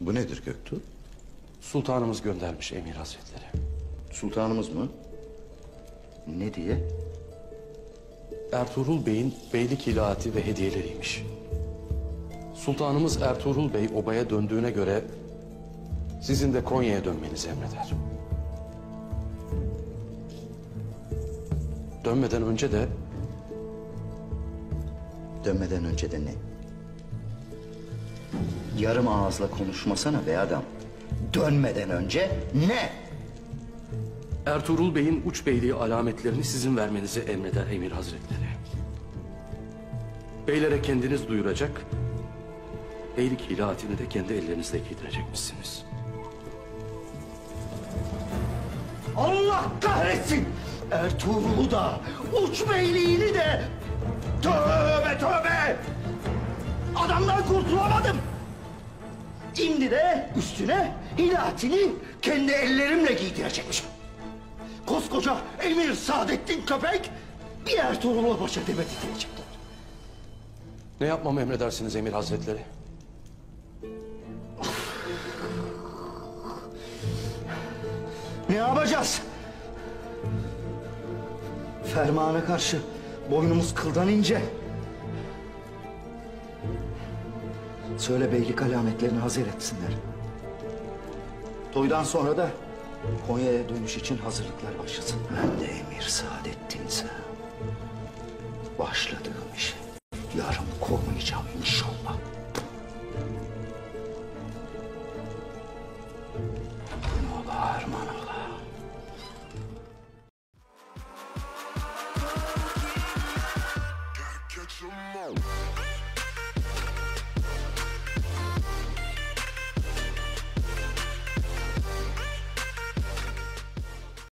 Bu nedir Göktuğ? Sultanımız göndermiş Emir Hazretleri. Sultanımız mı? Ne diye? Ertuğrul Bey'in beylik ilahati ve hediyeleriymiş. Sultanımız Ertuğrul Bey obaya döndüğüne göre sizin de Konya'ya dönmenizi emreder. Dönmeden önce de Dönmeden önce de ne? Yarım ağızla konuşmasana be adam. Dönmeden önce ne? Ertuğrul Bey'in uç beyliği alametlerini sizin vermenizi emreder Emir Hazretleri. Beylere kendiniz duyuracak, beylik ilahatini de kendi ellerinizle giydirecekmişsiniz. Allah kahretsin! Ertuğrul'u da, uç beyliğini de... Tövbe tövbe! Adamdan kurtulamadım! Şimdi de üstüne hilatini kendi ellerimle giydirecekmişim. Koskoca Emir Saadettin köpek bir Ertuğrul'la baş edemedi diyecekler. Ne yapmamı emredersiniz Emir Hazretleri? Ne yapacağız? Fermana karşı boynumuz kıldan ince. Söyle beylik alametlerini hazır etsinler. Toydan sonra da Konya'ya dönüş için hazırlıklar başlasın. Ben de Emir Saadettin'se başladığım işi yarım koymayacağım inşallah.